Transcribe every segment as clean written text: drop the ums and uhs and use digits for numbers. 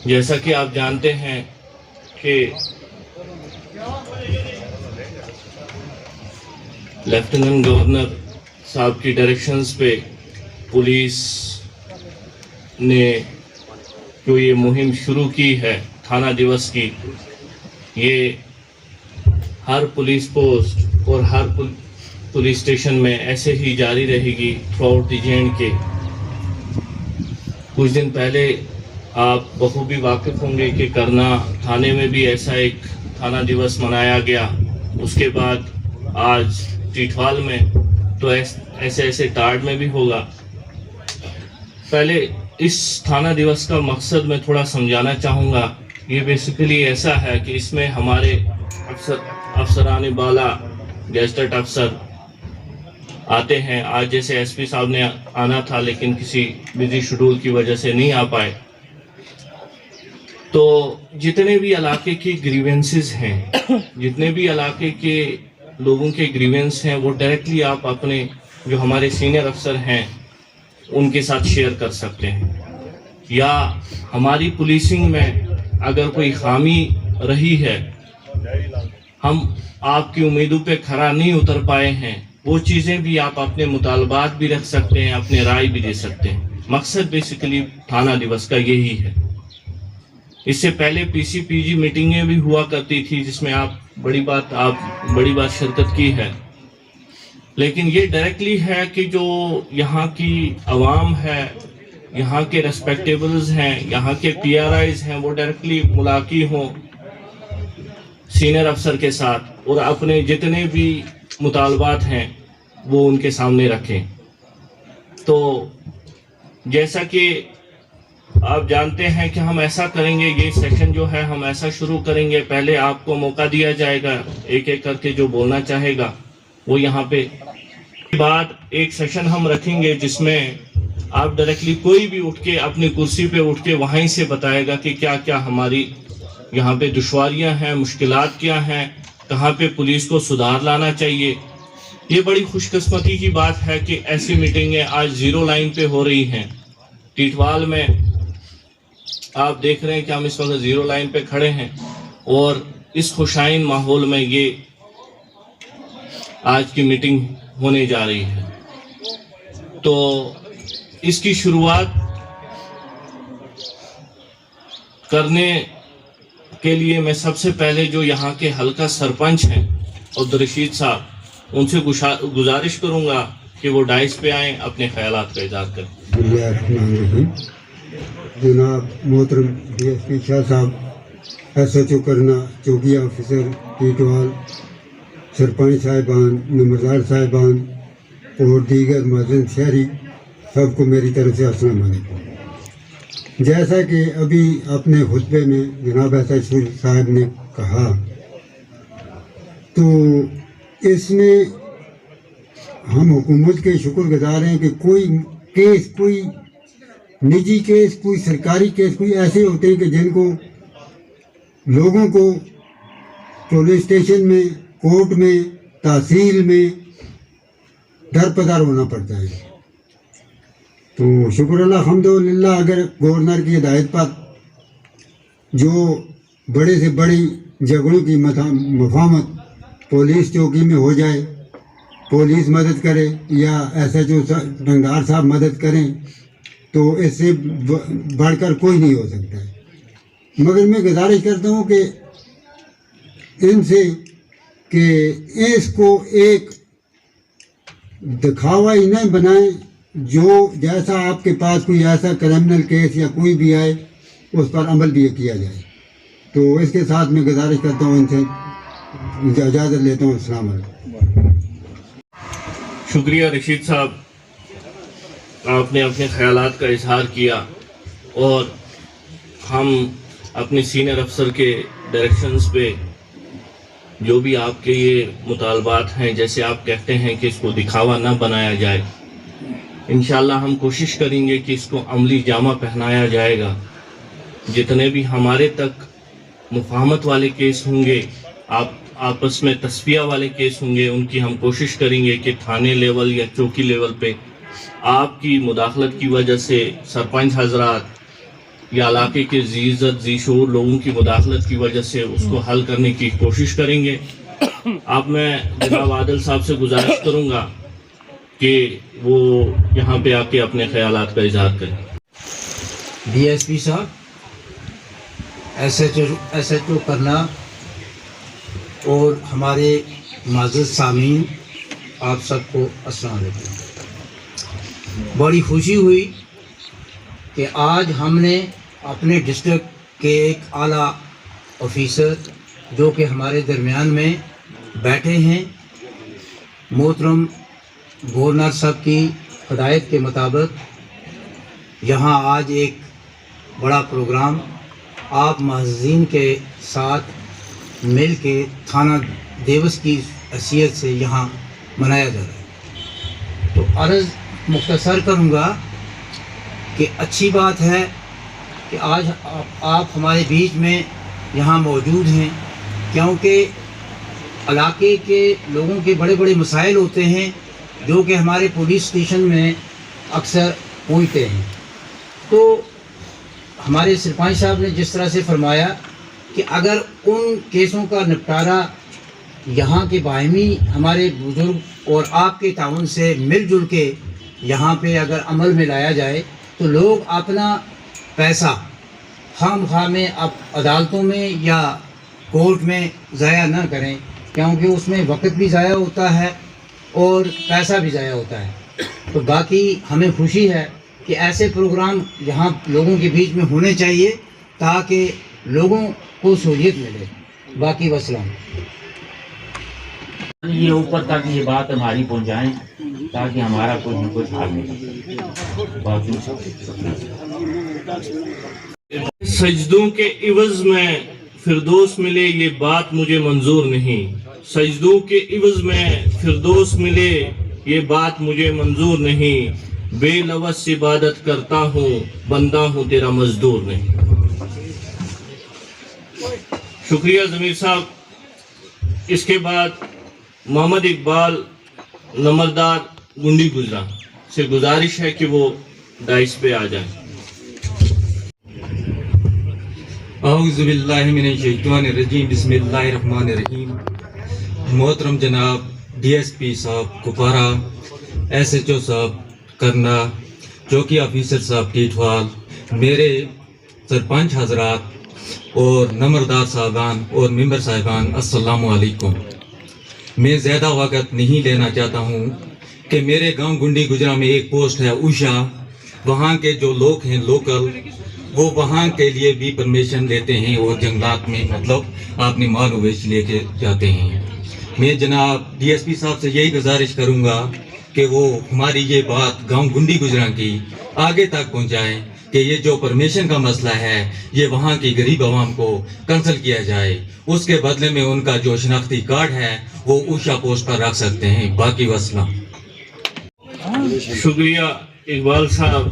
جیسا کہ آپ جانتے ہیں کہ لیفٹیننٹ گورنر صاحب کی ڈائریکشنز پہ پولیس نے جو یہ مہم شروع کی ہے تھانہ دیوس کی، یہ ہر پولیس پوسٹ اور ہر پولیس اسٹیشن میں ایسے ہی جاری رہے گی through out the J and کے۔ کچھ دن پہلے آپ بخوبی واقف ہوں گے کہ کرنا تھانے میں بھی ایسا ایک تھانہ دیوس منایا گیا، اس کے بعد آج ٹیٹوال میں، تو ایسے ٹارڈ میں بھی ہوگا۔ پہلے اس تھانہ دیوس کا مقصد میں تھوڑا سمجھانا چاہوں گا۔ یہ بیسیکلی ایسا ہے کہ اس میں ہمارے افسران بالا، گیزٹڈ افسر آتے ہیں۔ آج جیسے ایس پی صاحب نے آنا تھا لیکن کسی بزی شیڈول کی وجہ سے نہیں آ پائے، تو جتنے بھی علاقے کی گریونسز ہیں، جتنے بھی علاقے کے لوگوں کے گریونس ہیں، وہ ڈائریکٹلی آپ اپنے جو ہمارے سینئر افسر ہیں ان کے ساتھ شیئر کر سکتے ہیں، یا ہماری پولیسنگ میں اگر کوئی خامی رہی ہے، ہم آپ کی امیدوں پہ کھرا نہیں اتر پائے ہیں، وہ چیزیں بھی آپ اپنے مطالبات بھی رکھ سکتے ہیں، اپنے رائے بھی دے سکتے ہیں۔ مقصد بیسیکلی تھانہ دیوس کا یہی ہے۔ اس سے پہلے پی سی پی جی میٹنگیں بھی ہوا کرتی تھی جس میں آپ بڑی بات شرکت کی ہے، لیکن یہ ڈائریکٹلی ہے کہ جو یہاں کی عوام ہے، یہاں کے ریسپیکٹیبلز ہیں، یہاں کے پی آر آئیز ہیں، وہ ڈائریکٹلی ملاقی ہوں سینئر افسر کے ساتھ اور اپنے جتنے بھی مطالبات ہیں وہ ان کے سامنے رکھیں۔ تو جیسا کہ آپ جانتے ہیں کہ ہم ایسا کریں گے، یہ سیشن جو ہے ہم ایسا شروع کریں گے، پہلے آپ کو موقع دیا جائے گا ایک ایک کر کے جو بولنا چاہے گا وہ یہاں پہ، بعد ایک سیشن ہم رکھیں گے جس میں آپ ڈائریکٹلی کوئی بھی اٹھ کے اپنی کرسی پہ اٹھ کے وہیں سے بتائے گا کہ کیا کیا ہماری یہاں پہ دشواریاں ہیں، مشکلات کیا ہیں، کہاں پہ پولیس کو سدھار لانا چاہیے۔ یہ بڑی خوش قسمتی کی بات ہے کہ ایسی میٹنگیں آج زیرو لائن پہ ہو رہی ہیں۔ ٹیٹوال میں آپ دیکھ رہے ہیں کہ ہم اس وقت زیرو لائن پہ کھڑے ہیں اور اس خوشائن ماحول میں یہ آج کی میٹنگ ہونے جا رہی ہے۔ تو اس کی شروعات کرنے کے لیے میں سب سے پہلے جو یہاں کے حلقہ سرپنچ ہیں عبدالرشید صاحب، ان سے گزارش کروں گا کہ وہ ڈائس پہ آئیں، اپنے خیالات کا اظہار کریں۔ جناب محترم ڈی ایس پی شاہ صاحب، ایس ایچ او کرنا، چوکی آفیسر ٹیٹوال، سرپنچ صاحبان، نمبردار صاحبان اور دیگر معزز شہری، سب کو میری طرف سے السلام علیکم۔ جیسا کہ ابھی اپنے خطبے میں جناب ایس ایچ او صاحب نے کہا، تو اس میں ہم حکومت کے شکر گزار ہیں کہ کوئی کیس، کوئی نجی کیس، کوئی سرکاری کیس، کوئی ایسے ہوتے ہیں کہ جن کو لوگوں کو پولیس اسٹیشن میں، کورٹ میں، تحصیل میں درپدر ہونا پڑتا ہے۔ تو شکر اللہ الحمدللہ، اگر گورنر کی ہدایت پر جو بڑے سے بڑی جھگڑوں کی مفاہمت پولیس چوکی میں ہو جائے، پولیس مدد کرے یا ایس ایچ او ڈنگار صاحب مدد کریں، تو اس سے بڑھ کر کوئی نہیں ہو سکتا ہے۔ مگر میں گزارش کرتا ہوں کہ ان سے کہ اس کو ایک دکھاوا ہی نہ بنائیں، جو جیسا آپ کے پاس کوئی ایسا کرمنل کیس یا کوئی بھی آئے اس پر عمل بھی کیا جائے۔ تو اس کے ساتھ میں گزارش کرتا ہوں، ان سے اجازت لیتا ہوں۔ السلام علیکم۔ شکریہ رشید صاحب، آپ نے اپنے خیالات کا اظہار کیا اور ہم اپنے سینئر افسر کے ڈائریکشنز پہ جو بھی آپ کے یہ مطالبات ہیں، جیسے آپ کہتے ہیں کہ اس کو دکھاوا نہ بنایا جائے، انشاءاللہ ہم کوشش کریں گے کہ اس کو عملی جامہ پہنایا جائے گا. جتنے بھی ہمارے تک مفاہمت والے کیس ہوں گے، آپس میں تصفیہ والے کیس ہوں گے، ان کی ہم کوشش کریں گے کہ تھانے لیول یا چوکی لیول پہ آپ کی مداخلت کی وجہ سے سرپنچ حضرات یا علاقے کے ذی عزت ذی شعور لوگوں کی مداخلت کی وجہ سے اس کو حل کرنے کی کوشش کریں گے. اب میں جناب عادل صاحب سے گزارش کروں گا کہ وہ یہاں پہ آ کے اپنے خیالات کا اظہار کریں. ڈی ایس پی صاحب، ایس ایچ او کرنا اور ہمارے معزز سامعین، آپ سب کو السلام علیکم. بڑی خوشی ہوئی کہ آج ہم نے اپنے ڈسٹرکٹ کے ایک اعلیٰ آفیسر جو کہ ہمارے درمیان میں بیٹھے ہیں، محترم گورنر صاحب کی ہدایت کے مطابق یہاں آج ایک بڑا پروگرام آپ معززین کے ساتھ مل کے تھانہ دیوس کی حیثیت سے یہاں منایا جا رہا ہے. تو عرض مختصر کروں گا کہ اچھی بات ہے کہ آج آپ ہمارے بیچ میں یہاں موجود ہیں، کیونکہ علاقے کے لوگوں کے بڑے بڑے مسائل ہوتے ہیں جو کہ ہمارے پولیس اسٹیشن میں اکثر پہنچتے ہیں. تو ہمارے سرپنچ صاحب نے جس طرح سے فرمایا کہ اگر ان کیسوں کا نپٹارہ یہاں کے باہمی ہمارے بزرگ اور آپ کے تعاون سے مل جل کے یہاں پہ اگر عمل میں لایا جائے تو لوگ اپنا پیسہ خام خواہ میں اب عدالتوں میں یا کورٹ میں ضائع نہ کریں، کیونکہ اس میں وقت بھی ضائع ہوتا ہے اور پیسہ بھی ضائع ہوتا ہے. تو باقی ہمیں خوشی ہے کہ ایسے پروگرام یہاں لوگوں کے بیچ میں ہونے چاہیے تاکہ لوگوں کو سہولت ملے. باقی وسلام. یہ اوپر تک یہ بات ہماری پہنچائیں تاکہ ہمارا کچھ نہ کچھ حال نکلے. باقی سجدوں کے عوض میں فردوس ملے یہ بات مجھے منظور نہیں. سجدوں کے عوض میں فردوس ملے یہ بات مجھے منظور نہیں. بے لوث عبادت کرتا ہوں، بندہ ہوں تیرا مزدور نہیں. شکریہ ضمیر صاحب. اس کے بعد محمد اقبال نمردار گنڈی گجرا سے گزارش ہے کہ وہ ڈائس پہ آ جائیں. اعوذ باللہ من الشیطان الرجیم، بسم اللہ الرحمن الرحیم. محترم جناب ڈی ایس پی صاحب کپوارہ، ایس ایچ او صاحب کرنا، چوکی آفیسر صاحب ٹیٹوال، میرے سرپنچ حضرات اور نمبردار صاحبان اور ممبر صاحبان، السلام علیکم. میں زیادہ وقت نہیں لینا چاہتا ہوں کہ میرے گاؤں گنڈی گجرا میں ایک پوسٹ ہے اوشا، وہاں کے جو لوگ ہیں لوکل وہ وہاں کے لیے بھی پرمیشن لیتے ہیں اور جنگلات میں مطلب اپنی مال مویشی لے کے جاتے ہیں. میں جناب ڈی ایس پی صاحب سے یہی گزارش کروں گا کہ وہ ہماری یہ بات گاؤں گنڈی گجرا کی آگے تک پہنچائیں کہ یہ جو پرمیشن کا مسئلہ ہے یہ وہاں کی غریب عوام کو کنسل کیا جائے. اس کے بدلے میں ان کا جو شناختی کارڈ ہے وہ اوشا پوسٹ پر رکھ سکتے ہیں. باقی وسلام. شکریہ اقبال صاحب.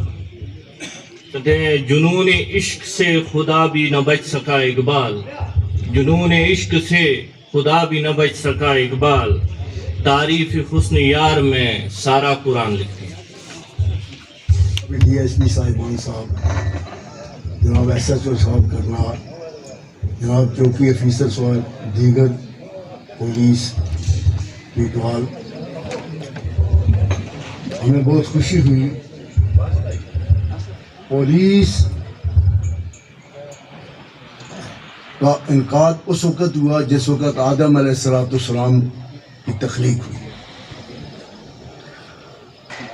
کہتے ہیں جنون عشق سے خدا بھی نہ بچ سکا اقبال، جنون عشق سے خدا بھی نہ بچ سکا اقبال، تعریف حسن یار میں سارا قرآن لکھ دیا. ڈی ایس پی صاحبان صاحب، جناب ایس ایچ او صاحب کرنا، جناب چوکی آفیسر صاحب، دیگر پولیس ٹیٹوال، ہمیں بہت خوشی ہوئی. پولیس کا انعقاد اس وقت ہوا جس وقت آدم علیہ السلام کی تخلیق ہوئی.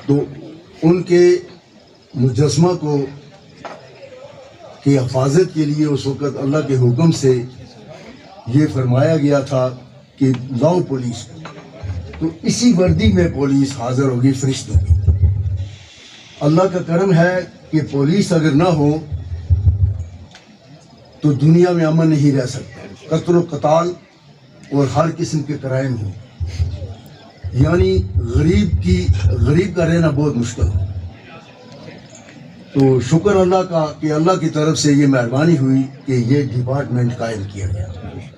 تو ان کے مجسمہ کو کی حفاظت کے لیے اس وقت اللہ کے حکم سے یہ فرمایا گیا تھا کہ لاؤ پولیس کو. تو اسی وردی میں پولیس حاضر ہوگی فرشتوں کی. اللہ کا کرم ہے کہ پولیس اگر نہ ہو تو دنیا میں امن نہیں رہ سکتا. قتل و قتال اور ہر قسم کے کرائم ہوں، یعنی غریب کا رہنا بہت مشکل ہو۔ تو شکر اللہ کا کہ اللہ کی طرف سے یہ مہربانی ہوئی کہ یہ ڈپارٹمنٹ قائم کیا گیا۔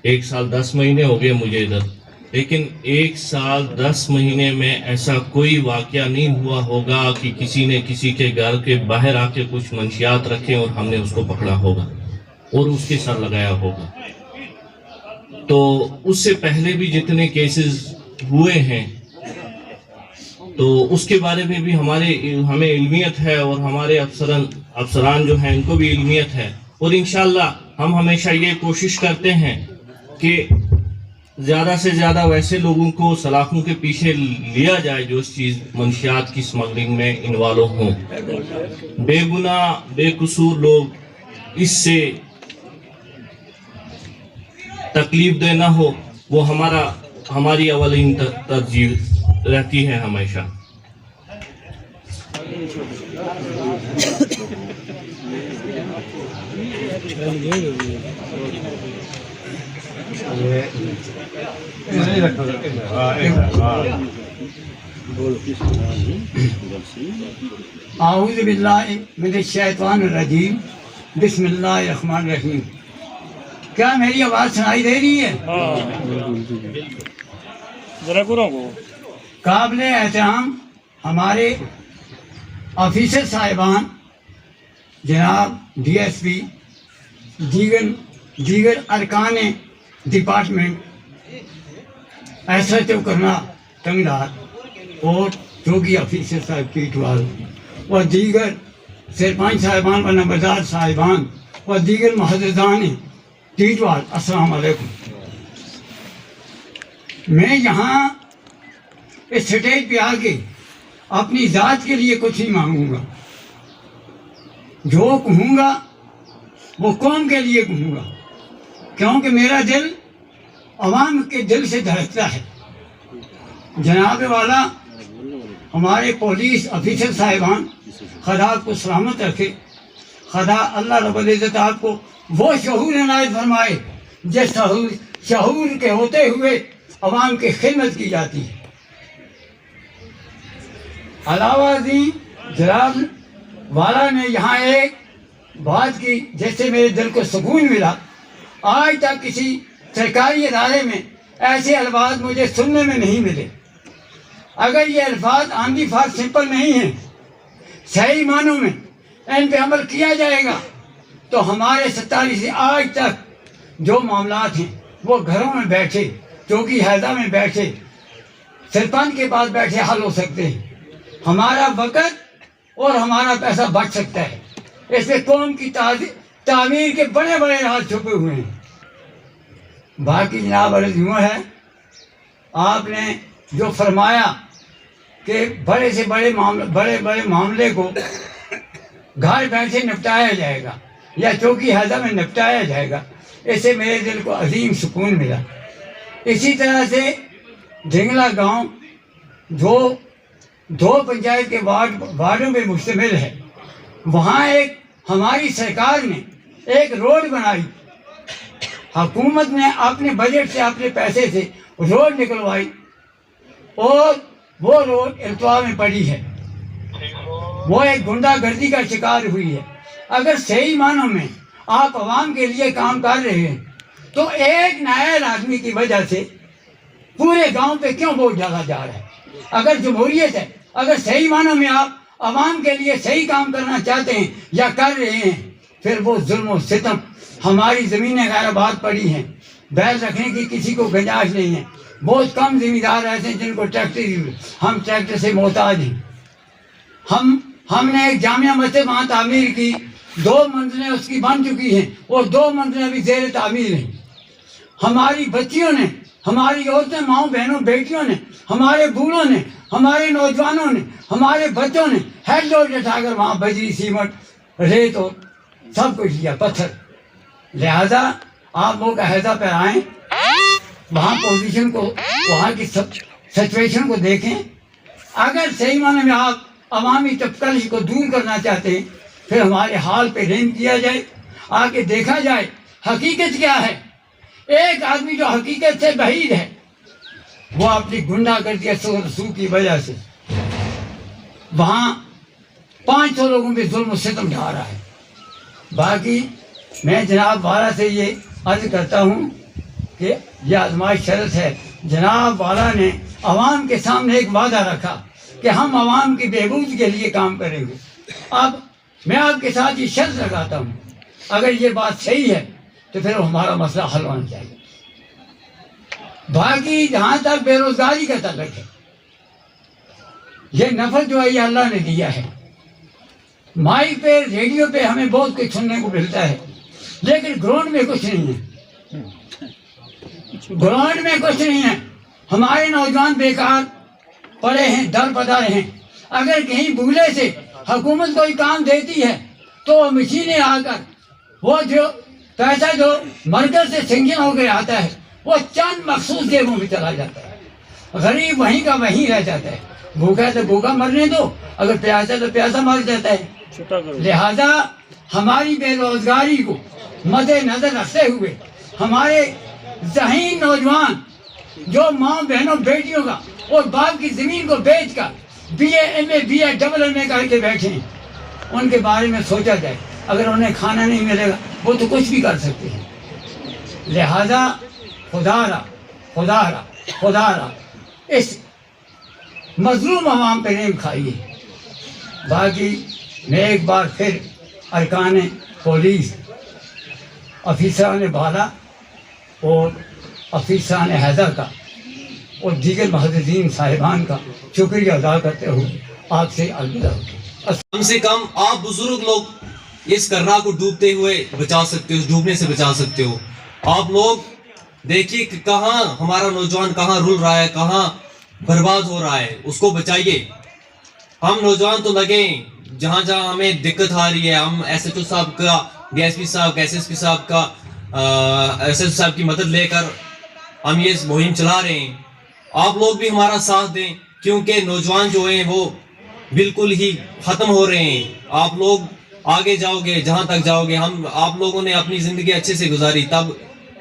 1 سال 10 مہینے ہو گئے مجھے ادھر، لیکن 1 سال 10 مہینے میں ایسا کوئی واقعہ نہیں ہوا ہوگا کہ کسی نے کسی کے گھر کے باہر آ کے کچھ منشیات رکھے اور ہم نے اس کو پکڑا ہوگا اور اس کے سر لگایا ہوگا۔ تو اس سے پہلے بھی جتنے کیسز ہوئے ہیں تو اس کے بارے میں بھی ہمیں علمیت ہے، اور ہمارے افسران جو ہیں ان کو بھی علمیت ہے، اور انشاءاللہ ہم ہمیشہ یہ کوشش کرتے ہیں کہ زیادہ سے زیادہ ویسے لوگوں کو سلاخوں کے پیچھے لیا جائے جو اس چیز منشیات کی سمگلنگ میں انوالو ہوں۔ بے گناہ بے قصور لوگ اس سے تکلیف دہ نہ ہو، وہ ہماری اولین ترجیح رہتی ہے ہمیشہ۔ اعوذ باللہ من الشیطان الرجیم، بسم اللہ الرحمن الرحیم۔ کیا میری آواز سنائی دے رہی ہے؟ قابل احترام ہمارے آفیسر صاحبان، جناب ڈی ایس پی، دیگر ارکان ڈپارٹمنٹ، ایس ایچ او کرنا ٹنگڈار اور چوکی آفیسر صاحب پیٹوال اور دیگر سرپنچ صاحبان و نمبردار صاحبان اور دیگر محدثان ٹیٹوال، السلام علیکم۔ میں یہاں اس سٹیج پہ آ کے اپنی ذات کے لیے کچھ نہیں مانگوں گا، جو کہوں گا وہ قوم کے لیے کہوں گا، کیونکہ میرا دل عوام کے دل سے دھڑکتا ہے۔ جناب والا ہمارے پولیس آفیسر صاحبان، خدا آپ کو سلامت رکھے، خدا اللہ رب العزت آپ کو وہ شعور عنایت فرمائے جس شعور کے ہوتے ہوئے عوام کی خدمت کی جاتی ہے۔ علاوہ ازیں جناب والا نے یہاں ایک بات کی جس سے میرے دل کو سکون ملا۔ آج تک کسی سرکاری ادارے میں ایسے الفاظ مجھے سننے میں نہیں ملے۔ اگر یہ الفاظ آن دی فار سمپل نہیں ہیں، صحیح معنوں میں ان پہ عمل کیا جائے گا تو ہمارے 47 سے آج تک جو معاملات ہیں وہ گھروں میں بیٹھے، چوکی حیضہ میں بیٹھے، سرپنچ کے پاس بیٹھے حل ہو سکتے ہیں۔ ہمارا وقت اور ہمارا پیسہ بچ سکتا ہے۔ اس میں قوم کی تعمیر کے بڑے بڑے راز چھپے ہوئے ہیں۔ باقی جناب عرض یوں ہے، آپ نے جو فرمایا کہ بڑے سے بڑے معاملے کو گھر بیٹھے نپٹایا جائے گا یا چوکی حیضہ میں نپٹایا جائے گا، اس سے میرے دل کو عظیم سکون ملا۔ اسی طرح سے جھنگلا گاؤں جو 2 پنچایت کے وارڈوں پہ مشتمل ہے، وہاں ایک ہماری سرکار نے ایک روڈ بنائی، حکومت نے اپنے بجٹ سے اپنے پیسے سے روڈ نکلوائی اور وہ روڈ التوا میں پڑی ہے، وہ ایک گنڈا گردی کا شکار ہوئی ہے۔ اگر صحیح معنوں میں آپ عوام کے لیے کام کر رہے ہیں تو ایک نائب آدمی کی وجہ سے پورے گاؤں پہ کیوں بوجھ ڈالا جا رہا ہے؟ اگر جمہوریت ہے، اگر صحیح معنوں میں آپ عوام کے لیے صحیح کام کرنا چاہتے ہیں یا کر رہے ہیں، پھر وہ ظلم و ستم، ہماری زمینیں غیر آباد پڑی ہیں، بیل رکھنے کی کسی کو گنجائش نہیں ہے، بہت کم زمیندار ایسے ہیں جن کو ٹریکٹر، ہم ٹریکٹر سے محتاج ہیں۔ ہم نے ایک جامعہ مسجد وہاں تعمیر کی، 2 منزلیں اس کی بن چکی ہیں اور 2 منزلیں ابھی زیر تعمیر ہیں۔ ہماری بچیوں نے، ہماری عورتیں، ماؤں بہنوں بیٹیوں نے، ہمارے بوڑھوں نے، ہمارے نوجوانوں نے، ہمارے بچوں نے ہیڈ لوڈ اٹھا کر وہاں بجری، سیمنٹ، ریت اور سب کچھ لیا، پتھر۔ لہذا آپ لوگ حیضہ پہ آئیں، وہاں پوزیشن کو، وہاں کی سچویشن کو دیکھیں۔ اگر صحیح معنی میں آپ عوامی تفکر کو دور کرنا چاہتے ہیں، پھر ہمارے حال پہ رحم کیا جائے، آ کے دیکھا جائے حقیقت کیا ہے۔ ایک آدمی جو حقیقت سے بعید ہے وہ اپنی گنڈا گردی رسوخ کی وجہ سے وہاں 500 لوگوں پہ ظلم و ستم ڈھا رہا ہے. باقی میں جناب والا سے یہ عرض کرتا ہوں کہ یہ آزمائش شرط ہے. جناب والا نے عوام کے سامنے ایک وعدہ رکھا کہ ہم عوام کی بہبود کے لیے کام کریں گے. اب میں آپ کے ساتھ یہ شرط لگاتا ہوں اگر یہ بات صحیح ہے تو پھر ہمارا مسئلہ حل ہونا چاہیے. باقی جہاں تک بے روزگاری کا تعلق ہے یہ نفع جو ہے یہ اللہ نے دیا ہے. مائک پہ ریڈیو پہ ہمیں بہت کچھ سننے کو ملتا ہے لیکن گراؤنڈ میں کچھ نہیں ہے. گراؤنڈ میں کچھ نہیں ہے. ہمارے نوجوان بیکار پڑے ہیں در بدر ہیں. اگر کہیں بھولے سے حکومت کوئی کام دیتی ہے تو مشینیں آ کر وہ جو پیسہ جو مرکز سے سنگین ہو کے آتا ہے وہ چند مخصوص جیبوں میں چلا جاتا ہے. غریب وہیں کا وہیں رہ جاتا ہے. بھوکا ہے تو بھوکا مرنے دو, اگر پیاسا ہے تو پیاسا مر جاتا ہے. لہذا ہماری بے روزگاری کو مد نظر رکھتے ہوئے ہمارے ذہین نوجوان جو ماں بہنوں بیٹیوں کا اور باپ کی زمین کو بیچ کر B A M A B A double M A کر کے بیٹھے ہیں ان کے بارے میں سوچا جائے. اگر انہیں کھانا نہیں ملے گا وہ تو کچھ بھی کر سکتے ہیں. لہذا خدا را اس مظلوم عوام پہ نہیں کھائیے. باقی میں ایک بار پھر ارکان پولیس, افیسران بالا اور افیسران حیدر کا اور دیگر محدثین صاحبان کا شکریہ ادا کرتے ہوئے آپ سے الوداع. کم سے کم آپ بزرگ لوگ اس کرنا کو ڈوبتے ہوئے بچا سکتے ہو, ڈوبنے سے بچا سکتے ہو. آپ لوگ دیکھیے کہ کہاں ہمارا نوجوان کہاں رل رہا ہے, کہاں برباد ہو رہا ہے, اس کو بچائیے. ہم نوجوان تو لگیں جہاں جہاں ہمیں دقت آ رہی ہے, ہم ایس ایچ او صاحب کا, ڈی ایس پی صاحب, ایس ایس پی صاحب کا, ایس ایس صاحب کی مدد لے کر ہم یہ مہم چلا رہے ہیں. آپ لوگ بھی ہمارا ساتھ دیں کیونکہ نوجوان جو ہیں وہ بالکل ہی ختم ہو رہے ہیں. آپ لوگ آگے جاؤ گے جہاں تک جاؤ گے. آپ لوگوں نے اپنی زندگی اچھے سے گزاری, تب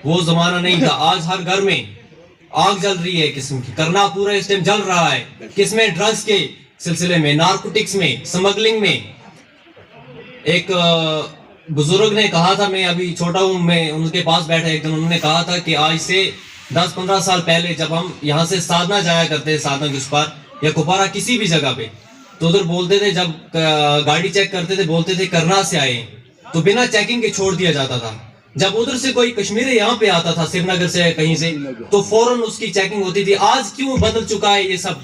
وہ زمانہ نہیں تھا. آج ہر گھر میں آگ جل رہی ہے قسم کی. کرنا پورا اس ٹائم جل رہا ہے. کس میں؟ ڈرگز کے سلسلے میں, نارکوٹکس میں, سمگلنگ میں. ایک بزرگ نے کہا تھا, میں ابھی چھوٹا ہوں, میں ان کے پاس بیٹھا ایک دن, انہوں نے کہا تھا کہ آج سے 10-15 سال پہلے جب ہم یہاں سے سادنا جایا کرتے, سادنا کے اس پار یا کپوارہ کسی بھی جگہ پہ, تو ادھر بولتے تھے جب گاڑی چیک کرتے تھے بولتے تھے کرنا سے آئے, تو بنا چیکنگ کے چھوڑ دیا جاتا تھا. جب ادھر سے کوئی کشمیری یہاں پہ آتا تھا, سری نگر سے کہیں سے, تو فوراً اس کی چیکنگ ہوتی تھی. آج کیوں بدل چکا ہے یہ سب؟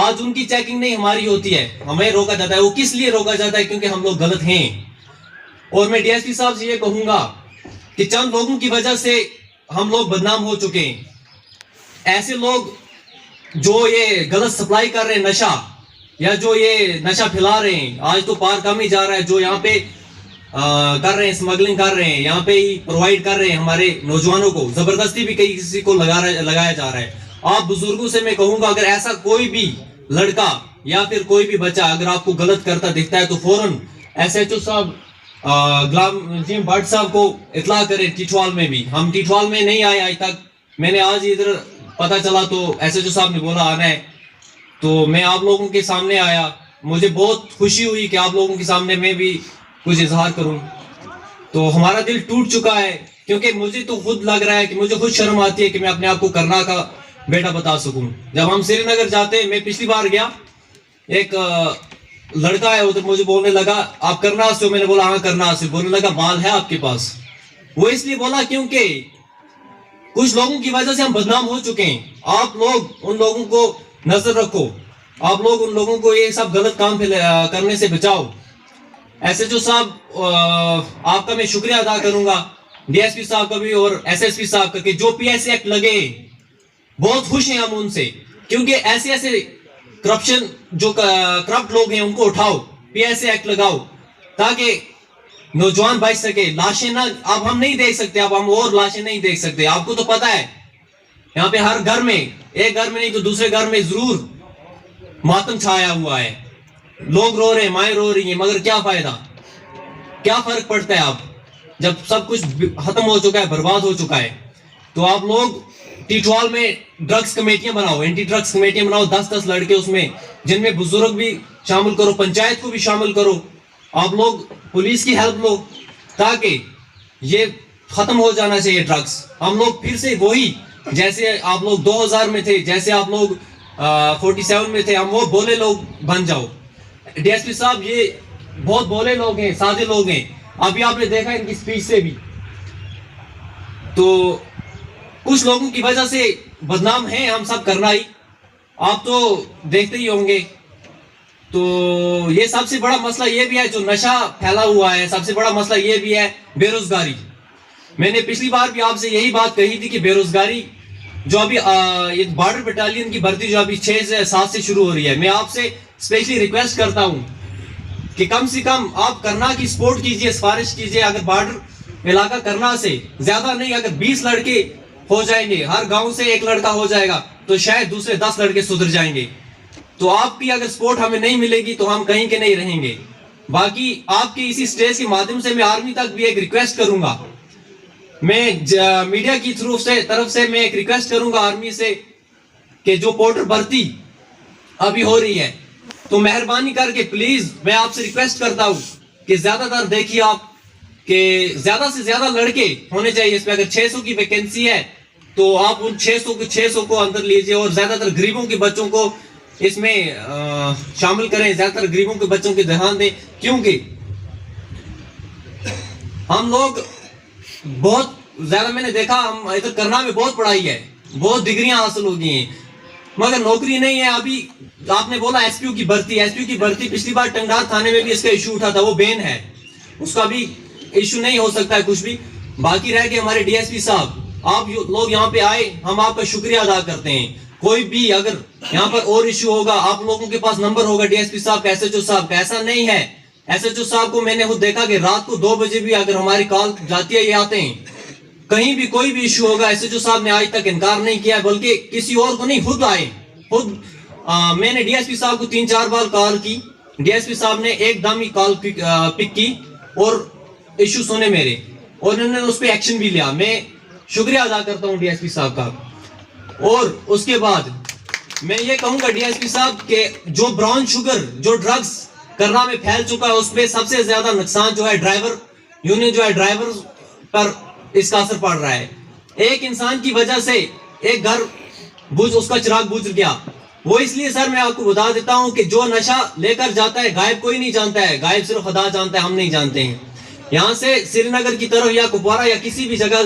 آج ان کی چیکنگ نہیں ہماری ہوتی ہے, ہمیں روکا جاتا ہے. وہ کس لیے روکا جاتا ہے؟ کیونکہ ہم لوگ غلط ہیں. اور میں ڈی ایس پی صاحب سے یہ کہوں گا کہ چند لوگوں کی وجہ سے ہم لوگ بدنام ہو چکے ہیں. ایسے لوگ جو یہ غلط سپلائی کر رہے ہیں نشہ, یا جو یہ نشہ پھیلا رہے ہیں, آج تو پار کم ہی جا رہا ہے, جو یہاں پہ کر رہے ہیں, اسمگلنگ کر رہے ہیں, یہاں پہ ہی پرووائڈ کر رہے ہیں ہمارے نوجوانوں کو, زبردستی بھی کسی کو لگایا جا رہا ہے. آپ بزرگوں سے میں کہوں گا اگر ایسا کوئی بھی لڑکا یا پھر کوئی بھی بچہ اگر آپ کو غلط کرتا دکھتا ہے تو فوراً ایس ایچ او صاحب غلام نسیم بٹ صاحب کو اطلاع کرے. ٹیٹوال میں بھی, ہم ٹیٹوال میں نہیں آئے آج تک, میں نے آج ادھر پتہ چلا تو ایس ایچ او صاحب نے بولا آنا ہے, تو میں آپ لوگوں کے سامنے آیا. مجھے بہت خوشی ہوئی کہ آپ لوگوں کے سامنے میں بھی کچھ اظہار کروں. تو ہمارا دل ٹوٹ چکا ہے کیونکہ مجھے تو خود لگ رہا ہے کہ مجھے خود شرم آتی ہے کہ میں اپنے آپ کو کرنا کا بیٹا بتا سکوں. جب ہم سری نگر جاتے ہیں, میں پچھلی بار گیا, ایک لڑکا ہے ادھر مجھے بولنے لگا آپ کرنا سے ہو, میں نے بولا ہاں کرنا سے. بولنے لگا مال ہے آپ کے پاس. وہ اس لیے بولا کیونکہ کچھ لوگوں کی وجہ سے ہم بدنام ہو چکے ہیں. آپ لوگ ان لوگوں کو نظر رکھو, آپ لوگ ان لوگوں کو یہ سب غلط کام کرنے سے بچاؤ. ایس ایچ او صاحب آپ کا میں شکریہ ادا کروں گا, ڈی ایس پی صاحب کا بھی اور ایس ایس پی صاحب کا, کہ جو پی ایس ایکٹ لگے بہت خوش ہیں ہم ان سے, کیونکہ ایسے کرپشن جو کرپٹ لوگ ہیں ان کو اٹھاؤ, پی ایس ایکٹ لگاؤ تاکہ نوجوان بچ سکے. لاشیں نہ اب ہم نہیں دیکھ سکتے, اب ہم اور لاشیں نہیں دیکھ سکتے. آپ کو تو پتہ ہے یہاں پہ ہر گھر میں, ایک گھر میں نہیں تو دوسرے گھر میں ضرور ماتم چھایا ہوا ہے. لوگ رو رہے ہیں, مائیں رو رہی ہیں, مگر کیا فائدہ, کیا فرق پڑتا ہے اب جب سب کچھ ختم ہو چکا ہے, برباد ہو چکا ہے. تو آپ لوگ ٹیٹوال میں ڈرگس کمیٹیاں بناؤ, اینٹی ڈرگس کمیٹیاں بناؤ, 10-10 لڑکے اس میں, جن میں بزرگ بھی شامل کرو, پنچایت کو بھی شامل کرو, آپ لوگ پولیس کی ہیلپ لو, تاکہ یہ ختم ہو جانا چاہیے ڈرگس. ہم لوگ پھر سے وہی جیسے آپ لوگ 2000 میں تھے, جیسے آپ لوگ 47 میں تھے, ہم وہ بولے لوگ بن جاؤ. ڈی ایس پی صاحب یہ بہت بولے لوگ ہیں, سادے لوگ ہیں, ابھی آپ نے دیکھا ان کی اسپیچ سے بھی. تو کچھ لوگوں کی وجہ سے بدنام ہیں ہم سب کرنا ہی, آپ تو دیکھتے ہی ہوں گے. تو یہ سب سے بڑا مسئلہ یہ بھی ہے جو نشہ پھیلا ہوا ہے, سب سے بڑا مسئلہ یہ بھی ہے بے روزگاری. میں نے پچھلی بار بھی آپ سے یہی بات کہی تھی کہ بے روزگاری جو ابھی یہ بارڈر بٹالین کی بھرتی جو ابھی 6 سے 7 سے شروع ہو رہی ہے, میں آپ سے اسپیشلی ریکویسٹ کرتا ہوں کہ کم سے کم آپ کرنا کی سپورٹ کیجئے, سفارش کیجئے. اگر بارڈر علاقہ کرنا سے زیادہ نہیں, اگر 20 لڑکے ہو جائیں گے, ہر گاؤں سے 1 لڑکا ہو جائے گا, تو شاید دوسرے 10 لڑکے سدھر جائیں گے. تو آپ کی اگر سپورٹ ہمیں نہیں ملے گی تو ہم کہیں کے نہیں رہیں گے. باقی آپ کی اسی اسٹیج کے مادھیم سے میں آرمی تک بھی ایک ریکویسٹ کروں گا, میں میڈیا کی طرف سے میں ایک ریکویسٹ کروں گا آرمی سے کہ جو پورٹر بھرتی ابھی ہو رہی ہے, تو مہربانی کر کے پلیز میں آپ سے ریکویسٹ کرتا ہوں کہ زیادہ تر دیکھیے آپ کہ زیادہ سے زیادہ لڑکے ہونے چاہیے اس میں. اگر 600 کی ویکینسی ہے تو آپ ان 600 کو اندر لیجئے, اور زیادہ تر غریبوں کے بچوں کو اس میں شامل کریں, زیادہ تر غریبوں کے بچوں کے دھیان دیں, کیونکہ ہم لوگ بہت زیادہ, میں نے دیکھا ہم ادھر کرنا میں بہت پڑھائی ہے, بہت ڈگریاں حاصل ہو گئی ہیں, مگر نوکری نہیں ہے. ابھی آپ نے بولا ایس پی او کی بھرتی, پچھلی بار ٹنگڈار تھانے میں بھی اس کا ایشو اٹھا تھا, وہ بین ہے, اس کا بھی ایشو نہیں ہو سکتا ہے کچھ بھی. باقی رہ کے ہمارے ڈی ایس پی صاحب, آپ لوگ یہاں پہ آئے, ہم آپ کا شکریہ ادا کرتے ہیں. کوئی بھی اگر یہاں پر اور ایشو ہوگا, آپ لوگوں کے پاس نمبر ہوگا ڈی ایس پی صاحب کا, ایس ایچ او صاحب کا. ایسا نہیں ہے, ایس ایچ او صاحب کو میں نے خود دیکھا کہ رات کو 2 بجے بھی اگر ہماری کال جاتی ہے یہ آتے ہیں. کہیں بھی کوئی بھی ایشو ہوگا, ایس ایچ او صاحب نے آج تک انکار نہیں کیا, بلکہ کسی اور کو نہیں, خود آئے خود. میں نے ڈی ایس پی صاحب کو 3-4 بار کال کی, ڈی ایس پی صاحب نے ایک دم ہی کال پک کی اور ایشو سنے میرے, اور انہوں نے اس پہ ایکشن بھی لیا. میں شکریہ ادا کرتا ہوں ڈی ایس پی صاحب کا. اور اس کے بعد میں یہ کہوں گا ڈی ایس پی صاحب کہ جو براؤن شوگر جو ڈرگز کرنا میں پھیل چکا ہے, اس پہ سب سے زیادہ نقصان جو ہے ڈرائیور یونین جو ہے, ڈرائیور پر اس کا اثر پڑ رہا ہے. ایک انسان کی وجہ سے ایک گھر اس کا چراغ بجھ گیا. وہ اس لیے سر میں آپ کو بتا دیتا ہوں کہ جو نشہ لے کر جاتا ہے غائب کوئی نہیں جانتا ہے, غائب صرف خدا جانتا ہے, ہم نہیں جانتے ہیں. یہاں سے سری نگر کی طرف یا کپوارہ یا کسی بھی جگہ